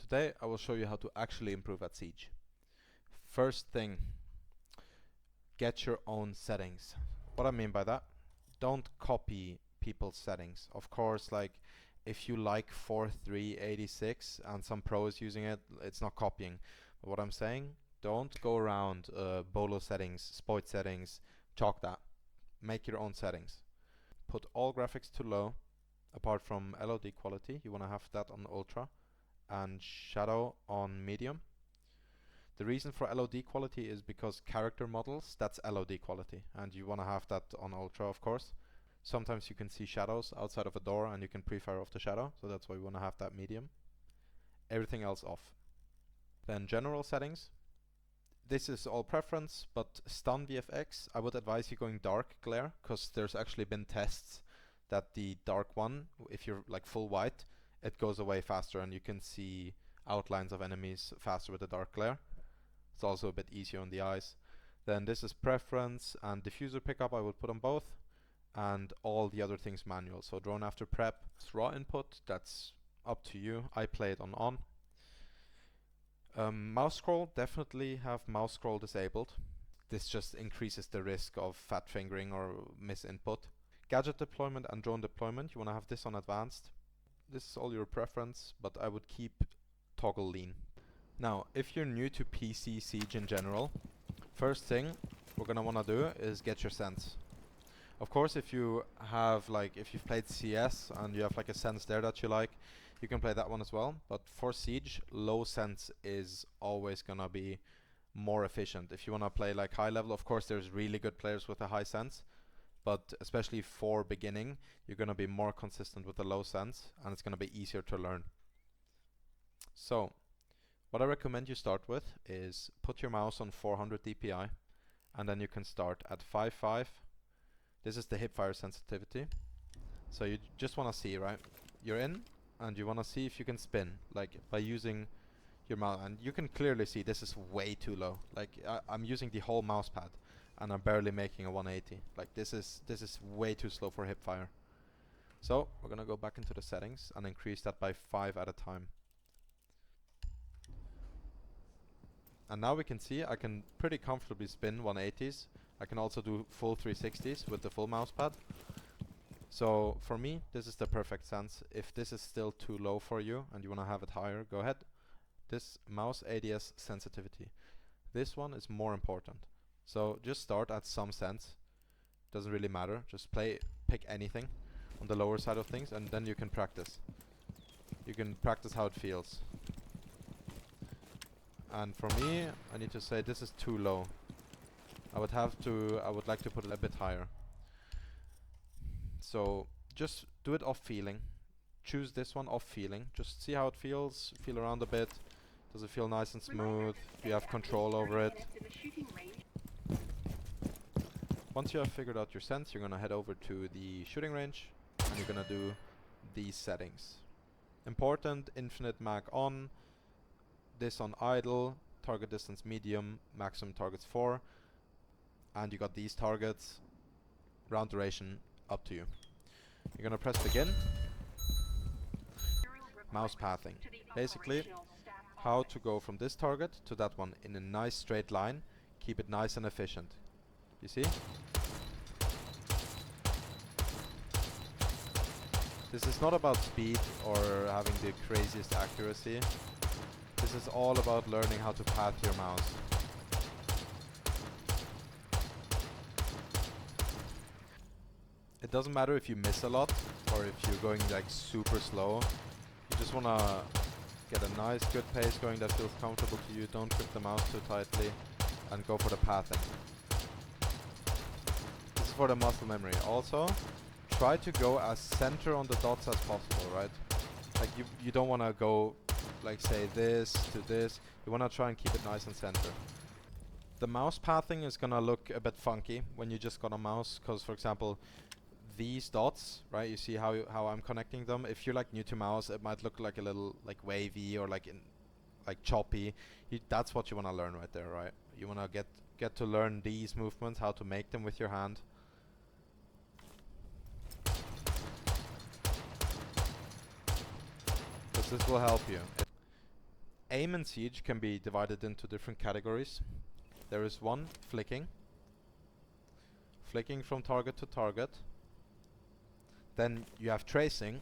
Today I will show you how to actually improve at Siege. First thing, get your own settings. What I mean by that, don't copy people's settings. Of course, like if you like 4.3.86 and some pro is using it, it's not copying. But what I'm saying, don't go around bolo settings, spoit settings, chalk that. Make your own settings. Put all graphics to low, apart from LOD quality. You want to have that on ultra, and shadow on medium. The reason for LOD quality is because character models, that's LOD quality, and you want to have that on ultra, of course. Sometimes you can see shadows outside of a door and you can pre-fire off the shadow, so that's why we want to have that medium. Everything else off. Then general settings. This is all preference, but stun VFX, I would advise you going dark glare, because there's actually been tests that the dark one, if you're like full white, it goes away faster and you can see outlines of enemies faster with the dark glare. It's also a bit easier on the eyes. Then this is preference, and diffuser pickup I would put on both, and all the other things manual. So drone after prep, it's raw input, that's up to you. I play it on. Mouse scroll, definitely have mouse scroll disabled. This just increases the risk of fat fingering or misinput. Gadget deployment and drone deployment, you want to have this on advanced. This is all your preference, but I would keep toggle lean. Now, if you're new to PC Siege in general, first thing we're gonna wanna do is get your Sens. Of course, if you have if you've played CS and you have like a Sens there that you like, you can play that one as well. But for Siege, low Sens is always gonna be more efficient. If you wanna play like high level, of course there's really good players with a high Sens, but especially for beginning, you're gonna be more consistent with the low Sens, and it's gonna be easier to learn. So, what I recommend you start with is put your mouse on 400 dpi, and then you can start at 5.5. This is the hipfire sensitivity. So you just want to see, right? You're in, and you want to see if you can spin, like by using your mouse. And you can clearly see this is way too low. Like I'm using the whole mouse pad, and I'm barely making a 180. Like this is way too slow for hipfire. So we're gonna go back into the settings and increase that by 5 at a time. And now we can see I can pretty comfortably spin 180s. I can also do full 360s with the full mouse pad. So for me, this is the perfect Sens. If this is still too low for you and you want to have it higher, go ahead. This mouse ADS sensitivity. This one is more important. So just start at some Sens. Doesn't really matter. Just pick anything on the lower side of things, and then you can practice. You can practice how it feels. And for me, I need to say this is too low. I would like to put it a bit higher. So just do it off feeling. Choose this one off feeling. Just see how it feels. Feel around a bit. Does it feel nice and smooth? Do you have control over it? Once you have figured out your Sens, you're gonna head over to the shooting range and you're gonna do these settings. Important, infinite mag on. This on idle, target distance medium, maximum targets 4, and you got these targets, round duration up to you. You're gonna press begin. Mouse pathing. Basically, how to go from this target to that one in a nice straight line, keep it nice and efficient. You see? This is not about speed or having the craziest accuracy. This is all about learning how to path your mouse. It doesn't matter if you miss a lot or if you're going like super slow. You just want to get a nice good pace going that feels comfortable to you. Don't grip the mouse too tightly and go for the pathing. This is for the muscle memory. Also, try to go as center on the dots as possible, right? Like you don't want to go like say this to this. You want to try and keep it nice and center. The mouse pathing is gonna look a bit funky when you just got a mouse, because for example these dots, right, you see how I'm connecting them. If you're like new to mouse, it might look like a little like wavy or like choppy. That's what you want to learn right there, right? You want to get to learn these movements, how to make them with your hand. Because this will help you. Aim in Siege can be divided into different categories. There is one, flicking. Flicking from target to target. Then you have tracing,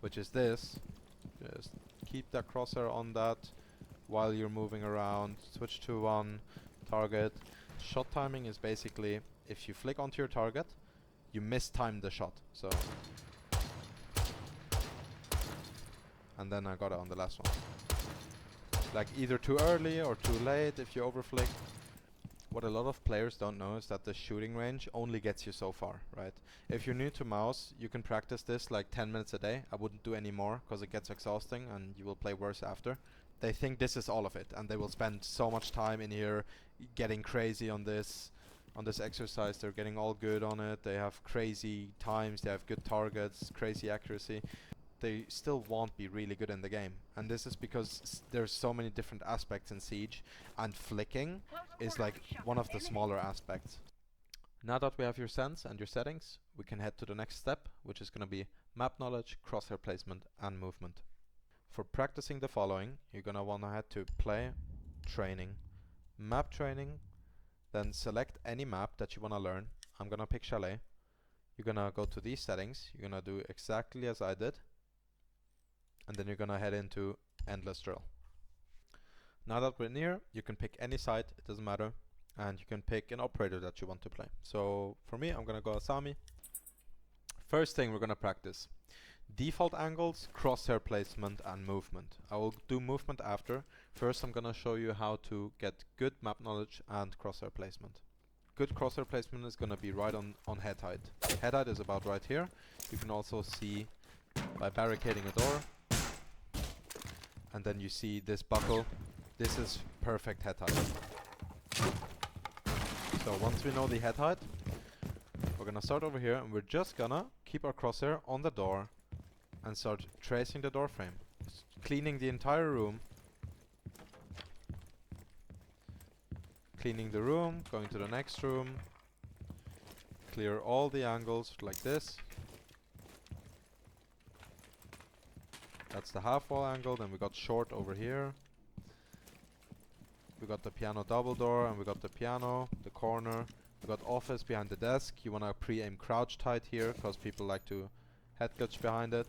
which is this. Just keep that crosshair on that while you're moving around. Switch to one target. Shot timing is basically if you flick onto your target, you mistime the shot. So, and then I got it on the last one. Like either too early or too late if you overflick. What a lot of players don't know is that the shooting range only gets you so far, right? If you're new to mouse, you can practice this like 10 minutes a day. I wouldn't do any more because it gets exhausting and you will play worse after. They think this is all of it and they will spend so much time in here getting crazy on this exercise. They're getting all good on it. They have crazy times, they have good targets, crazy accuracy. They still won't be really good in the game. And this is because there's so many different aspects in Siege, and flicking is like one of the smaller aspects. Now that we have your Sens and your settings, we can head to the next step, which is going to be map knowledge, crosshair placement, and movement. For practicing the following, you're going to want to head to play, training, map training, then select any map that you want to learn. I'm going to pick Chalet. You're going to go to these settings. You're going to do exactly as I did. And then you're gonna head into Endless Drill. Now that we're near, you can pick any site, it doesn't matter, and you can pick an operator that you want to play. So for me, I'm gonna go Asami. First thing we're gonna practice: default angles, crosshair placement, and movement. I will do movement after. First, I'm gonna show you how to get good map knowledge and crosshair placement. Good crosshair placement is gonna be right on head height. Head height is about right here. You can also see by barricading a door. And then you see this buckle. This is perfect head height. So once we know the head height, we're gonna start over here and we're just gonna keep our crosshair on the door and start tracing the door frame. Cleaning the entire room. Cleaning the room, going to the next room. Clear all the angles like this. That's the half wall angle. Then we got short over here. We got the piano double door, and we got the piano, the corner. We got office behind the desk. You wanna pre-aim crouch tight here, cause people like to head glitch behind it.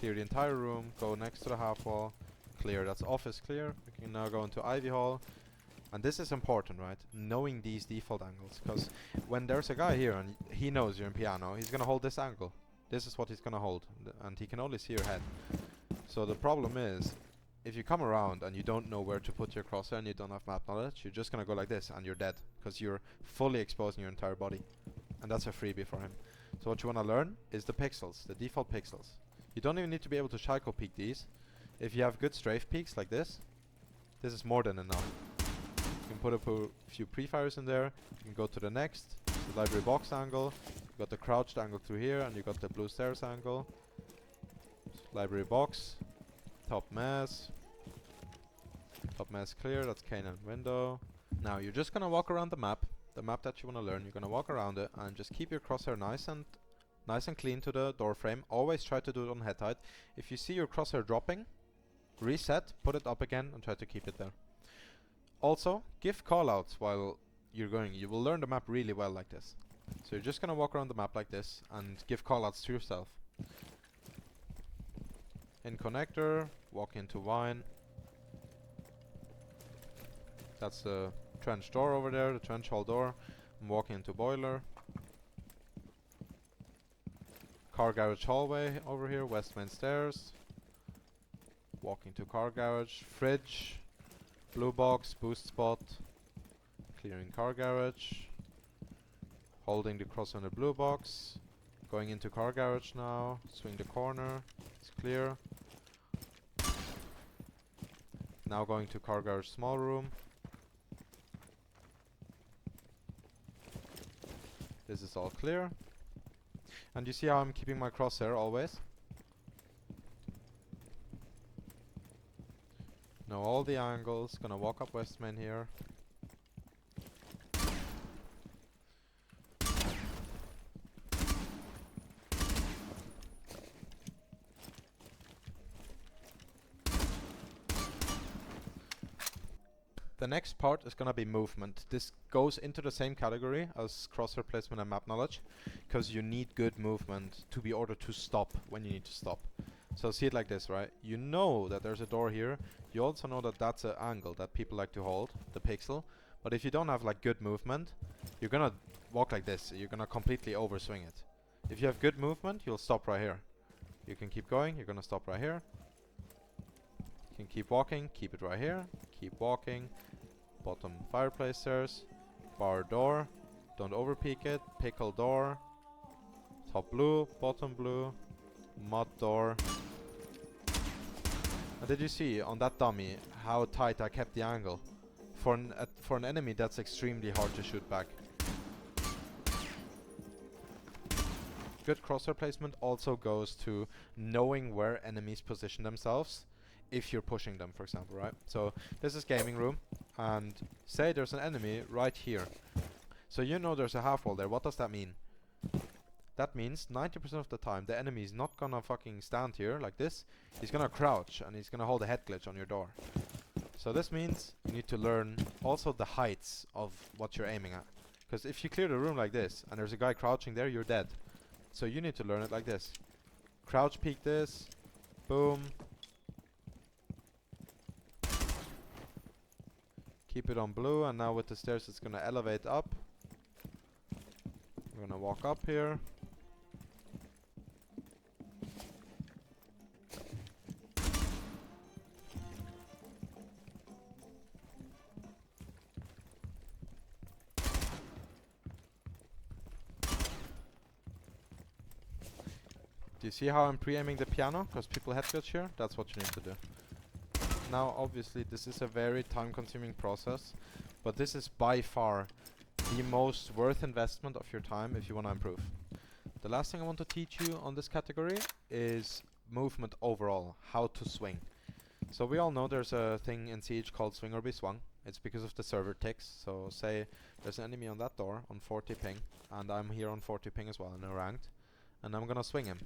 Clear the entire room. Go next to the half wall. Clear. That's office clear. We can now go into Ivy Hall. And this is important, right? Knowing these default angles, cause when there's a guy here and he knows you're in piano, he's gonna hold this angle. This is what he's gonna hold, and he can only see your head. So the problem is, if you come around and you don't know where to put your crosshair and you don't have map knowledge, you're just gonna go like this and you're dead, because you're fully exposing your entire body. And that's a freebie for him. So what you wanna learn is the pixels, the default pixels. You don't even need to be able to Shaiko peek these. If you have good strafe peeks like this is more than enough. You can put a few pre-fires in there, you can go to the next, the library box angle, you got the crouched angle through here, and you got the blue stairs angle. Library box, top mess clear, that's Canaan window. Now you're just gonna walk around the map that you wanna learn. You're gonna walk around it and just keep your crosshair nice and clean to the door frame. Always try to do it on head height. If you see your crosshair dropping, reset, put it up again, and try to keep it there. Also, give callouts while you're going. You will learn the map really well like this. So you're just gonna walk around the map like this and give callouts to yourself. In connector, walk into wine. That's the trench door over there, the trench hall door. I'm walking into boiler. Car garage hallway over here, west main stairs. Walking to car garage, fridge, blue box, boost spot. Clearing car garage. Holding the cross on the blue box. Going into car garage now. Swing the corner. It's clear. Now going to car garage small room. This is all clear. And you see how I'm keeping my crosshair always? Know all the angles. Gonna walk up west main here. The next part is gonna be movement. This goes into the same category as crosshair placement and map knowledge, because you need good movement to be ordered to stop when you need to stop. So see it like this, right? You know that there's a door here. You also know that that's an angle that people like to hold, the pixel. But if you don't have like good movement, you're gonna walk like this. You're gonna completely overswing it. If you have good movement, you'll stop right here. You can keep going, you're gonna stop right here. You can keep walking, keep it right here. Keep walking. Bottom fireplace stairs. Bar door. Don't overpeak it. Pickle door. Top blue, bottom blue. Mud door. And did you see on that dummy how tight I kept the angle? For an enemy that's extremely hard to shoot back. Good crosshair placement also goes to knowing where enemies position themselves if you're pushing them, for example, right? So this is gaming room, and say there's an enemy right here. So you know there's a half wall there. What does that mean? That means 90% of the time the enemy is not gonna fucking stand here like this. He's gonna crouch and he's gonna hold a head glitch on your door. So this means you need to learn also the heights of what you're aiming at. Because if you clear the room like this and there's a guy crouching there, you're dead. So you need to learn it like this. Crouch peek this. Boom. Keep it on blue, and now with the stairs it's gonna elevate up. We're gonna walk up here. Do you see how I'm pre-aiming the piano? Because people head glitch here? That's what you need to do. Now obviously this is a very time-consuming process, but this is by far the most worth investment of your time if you want to improve. The last thing I want to teach you on this category is movement overall, how to swing. So we all know there's a thing in Siege called swing or be swung. It's because of the server ticks. So say there's an enemy on that door on 40 ping, and I'm here on 40 ping as well in a ranked, and I'm gonna swing him.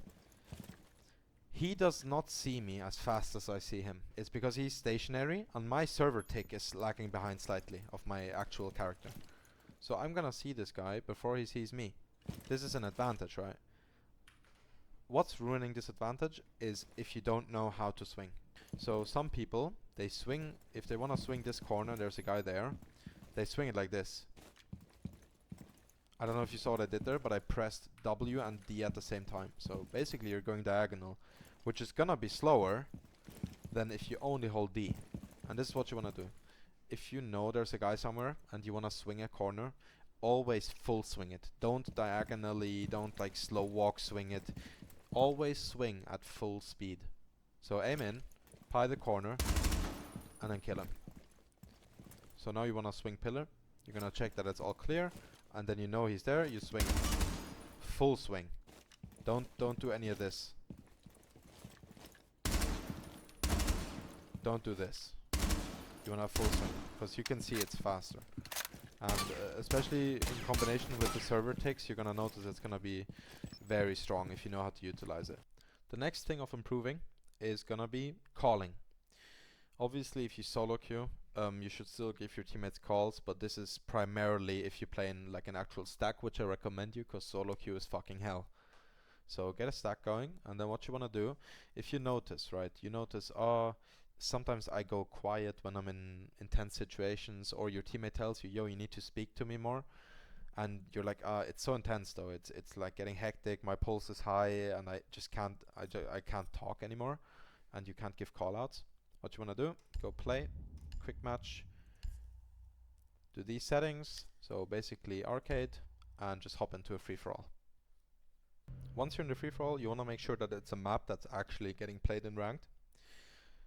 He does not see me as fast as I see him. It's because he's stationary and my server tick is lagging behind slightly of my actual character. So I'm gonna see this guy before he sees me. This is an advantage, right? What's ruining this advantage is if you don't know how to swing. So some people, they swing, if they want to swing this corner, there's a guy there, they swing it like this. I don't know if you saw what I did there, but I pressed W and D at the same time. So basically you're going diagonal, which is gonna be slower than if you only hold D. And this is what you wanna do. If you know there's a guy somewhere and you wanna swing a corner, always full swing it. Don't diagonally, don't like slow walk swing it. Always swing at full speed. So aim in, pie the corner, and then kill him. So now you wanna swing pillar. You're gonna check that it's all clear. And then you know he's there, you swing. Full swing. Don't do any of this. Don't do this. You wanna have full swing, because you can see it's faster. And especially in combination with the server ticks, you're gonna notice it's gonna be very strong if you know how to utilize it. The next thing of improving is gonna be calling. Obviously if you solo queue, you should still give your teammates calls, but this is primarily if you play in like an actual stack, which I recommend you, because solo queue is fucking hell. So get a stack going, and then what you want to do, if you notice, right, you notice, sometimes I go quiet when I'm in intense situations, or your teammate tells you, yo, you need to speak to me more, and you're like, it's so intense though, it's like getting hectic, my pulse is high, and I just can't, I can't talk anymore, and you can't give callouts. What you want to do, go play, quick match, do these settings, so basically arcade, and just hop into a free-for-all. Once you're in the free-for-all, you want to make sure that it's a map that's actually getting played in ranked,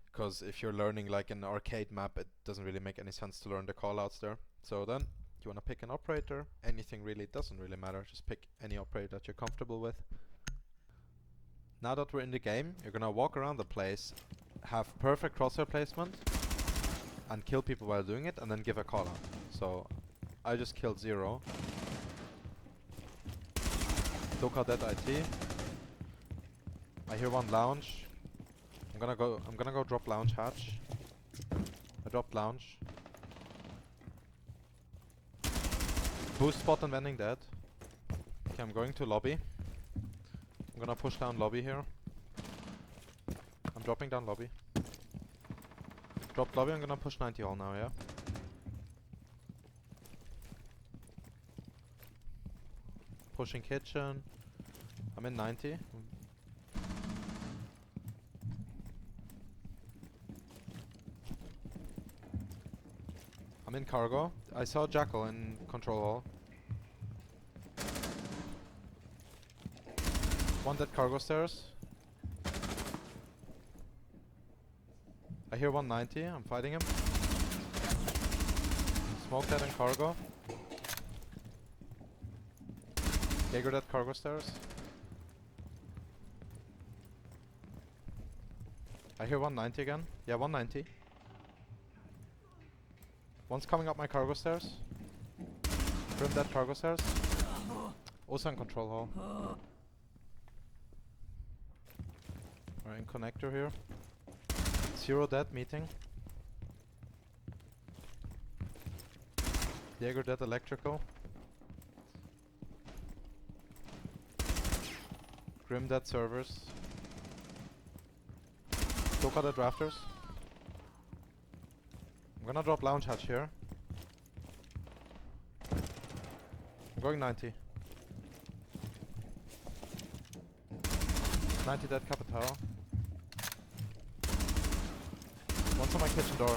because if you're learning like an arcade map, it doesn't really make any sense to learn the callouts there. So then you want to pick an operator, anything really, doesn't really matter, just pick any operator that you're comfortable with. Now that we're in the game, you're gonna walk around the place, have perfect crosshair placement, and kill people while doing it, and then give a call out. So I just killed 0. Look at that IT. I hear one lounge. I'm gonna go drop lounge hatch. I dropped lounge. Boost spot and vending dead. Okay, I'm going to lobby. I'm gonna push down lobby here. I'm dropping down lobby. Dropped lobby, I'm gonna push 90 all now, yeah? Pushing kitchen. I'm in 90. I'm in cargo. I saw Jackal in control hall. One dead cargo stairs. I hear 190. I'm fighting him. Smoke dead in cargo. Jaeger dead cargo stairs. I hear 190 again. Yeah, 190. One's coming up my cargo stairs. Grim dead cargo stairs. Also in control hall. We're in connector here. 0 dead meeting. Jaeger dead electrical. Grim dead servers. Doka dead rafters. I'm gonna drop lounge hatch here. I'm going 90. 90 dead Capitao. One's on my kitchen door.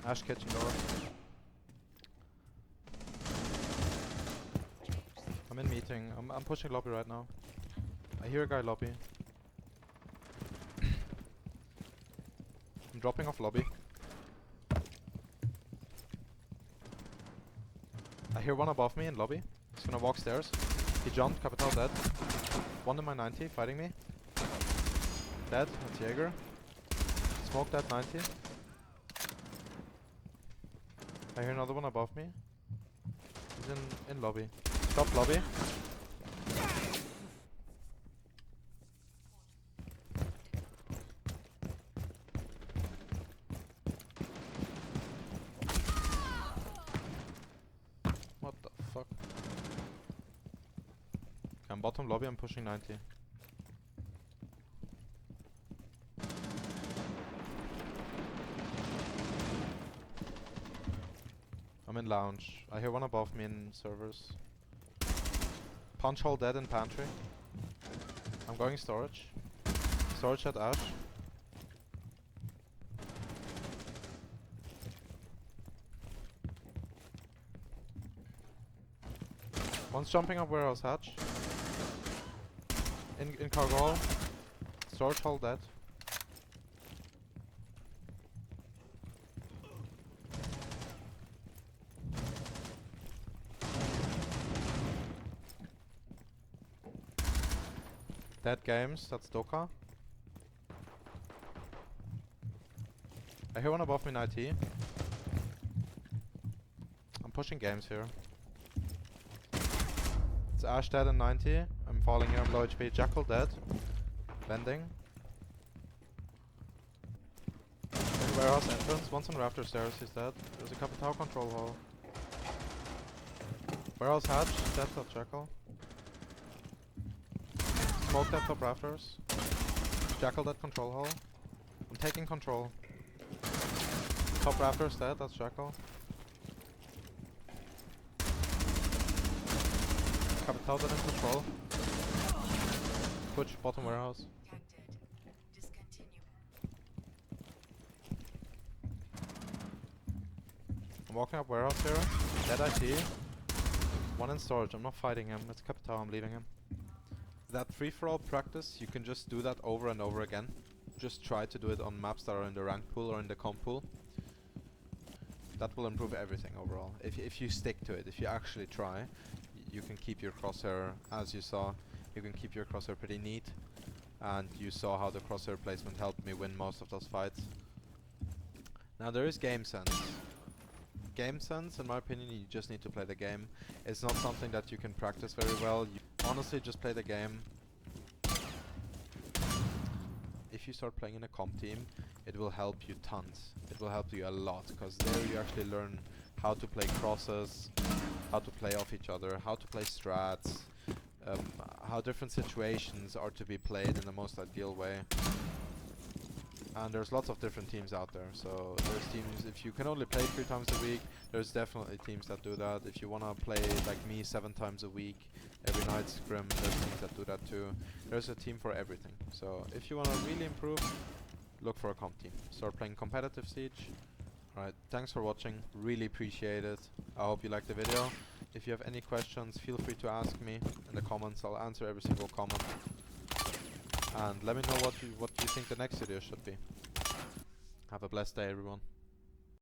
Ash kitchen door. I'm in meeting. I'm pushing lobby right now. I hear a guy lobby. I'm dropping off lobby. I hear one above me in lobby. He's gonna walk stairs. He jumped, Capital dead. One in my 90, fighting me. Dead, that's Jaeger. Smoke that 90. I hear another one above me. He's in lobby. Stop lobby. What the fuck? Okay, I'm bottom lobby, I'm pushing 90. I'm in lounge. I hear one above me in servers. Punch hole dead in pantry. I'm going storage. Storage at Ash. One's jumping up warehouse hatch. In cargo hall. Storage hole dead. Dead games, that's Doka. I hear one above me in IT. I'm pushing games here. It's Ash dead in 90. I'm falling here, I'm low HP. Jackal dead. Landing. In warehouse entrance, one's on rafter stairs, he's dead. There's a Capitao control hall. Warehouse hatch, dead top Jackal. Smoke that top rafters. Jackal that control hall. I'm taking control. Top rafters dead, that's Jackal. Capitao dead in control. Push bottom warehouse. I'm walking up warehouse here. Dead IT. One in storage, I'm not fighting him. It's Capitao, I'm leaving him. That free-for-all practice, you can just do that over and over again. Just try to do it on maps that are in the rank pool or in the comp pool. That will improve everything overall. If you stick to it, if you actually try, you can keep your crosshair, as you saw, you can keep your crosshair pretty neat. And you saw how the crosshair placement helped me win most of those fights. Now there is game sense. Game sense, in my opinion, you just need to play the game. It's not something that you can practice very well. You honestly just play the game. If you start playing in a comp team, it will help you tons. It will help you a lot, because there you actually learn how to play crosses, how to play off each other, how to play strats, how different situations are to be played in the most ideal way. And there's lots of different teams out there. So there's teams, if you can only play 3 times a week, there's definitely teams that do that. If you want to play like me 7 times a week, every night scrim, there's teams that do that too. There's a team for everything. So if you want to really improve, look for a comp team. Start playing competitive Siege. Alright, thanks for watching, really appreciate it. I hope you liked the video. If you have any questions, feel free to ask me in the comments. I'll answer every single comment. And let me know what you think the next video should be. Have a blessed day, everyone.